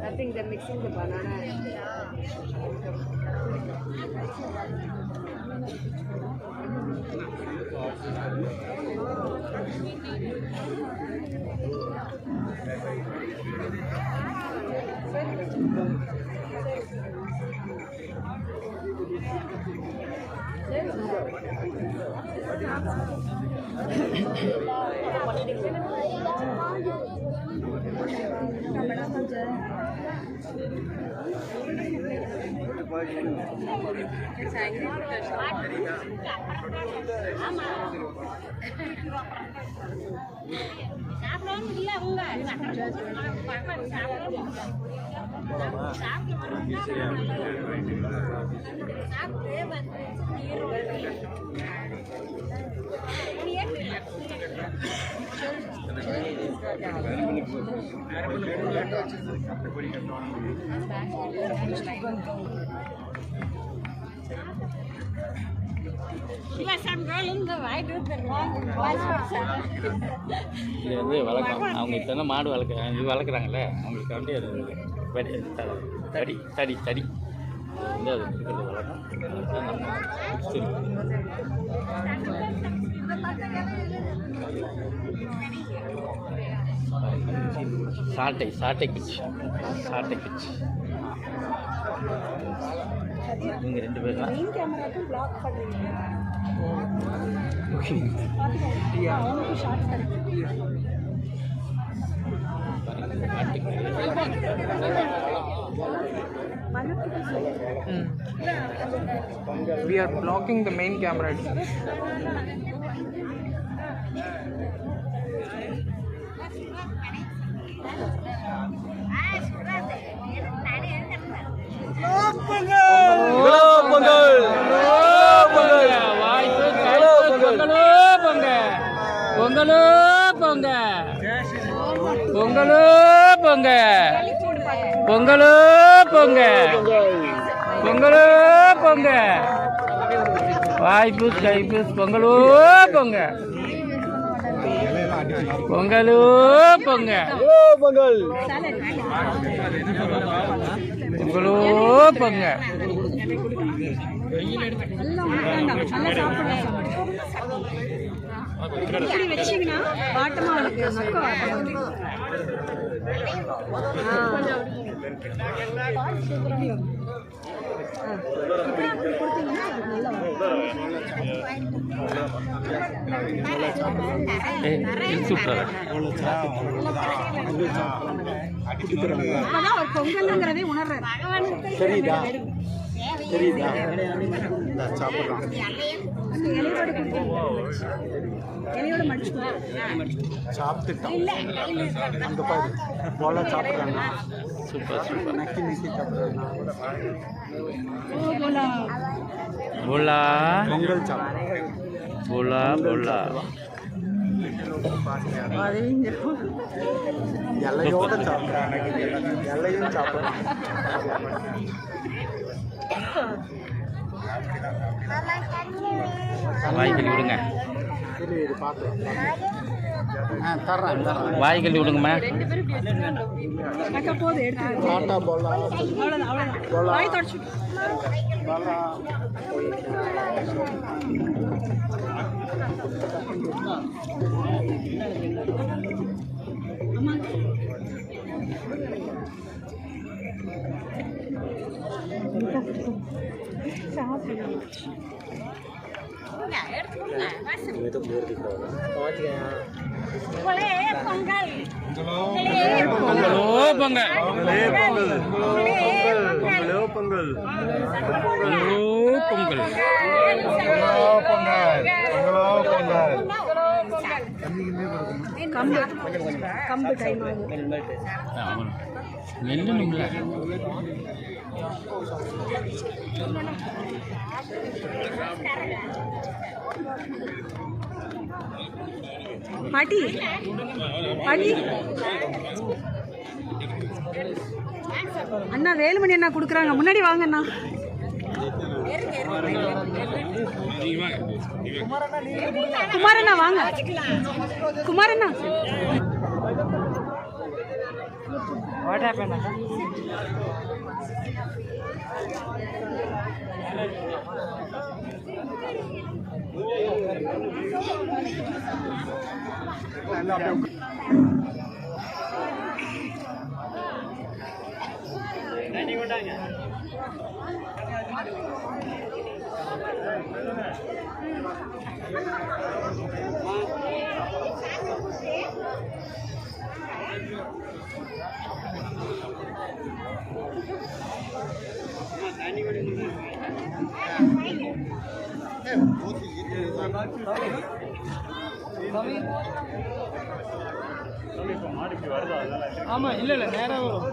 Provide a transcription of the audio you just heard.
I think they're mixing the banana. Some girl in the white with the long இது வந்து வளர்க்கலாம். அவங்க இத்தனை மாடு இது வளர்க்குறாங்கல்ல, அவங்களுக்கு வந்து அது தடி தடி தடி வந்து அது இருக்கிறது வளர்க்கும். அதுதான் நம்ம சாட்டை சாட்டை குச்சி சாட்டை குச்சி இவங்க 2 பேர் தான். We are blocking the main camera. பொங்கலோ பொங்க பொங்கலோ பொங்க பொங்கலோ பொங்க பொங்கலோ பொங்க வாய் பூஸ் கை பூஸ் பொங்கலோ பொங்க பொங்கலோ பொங்க பொங்கல் பொங்கலோ பொங்க இப்படி வச்சீங்கன்னா வாட்டமா இருக்கு பொங்கல்ங்கிறதே உணர்றாரு. தெரியுதா தெரியுதா சாப்பிட்றான். இலையோட மடிச்சு சாப்பிட்டுட்டான். அந்த பாரு போல சாப்பிட்றாங்க. Super super. நக்கி நக்கி சாப்பிட்றாங்க. போலா பொங்கல் சாப்பிட்றாங்க. போலா போலா இலையோட சாப்பிட்றாங்க. இலையும் சாப்பிட்றாங்க. வாய் கழுவி விடுங்க. வாய் கழுவி விடுங்கம்மா. டாட்டா போலா போலா போலா. பொங்கல் கம்பு கம்பு டைம் ஆகுது. ஆமாம் மெல்லணும்ல. பாட்டி பாட்டி அண்ணா வேலுமணி அண்ணா கொடுக்குறாங்க, முன்னாடி வாங்க அண்ணா. குமாரண்ணா வாங்க. குமாரண்ணா What happened? ஆமா இல்ல இல்ல நேரா வரும்.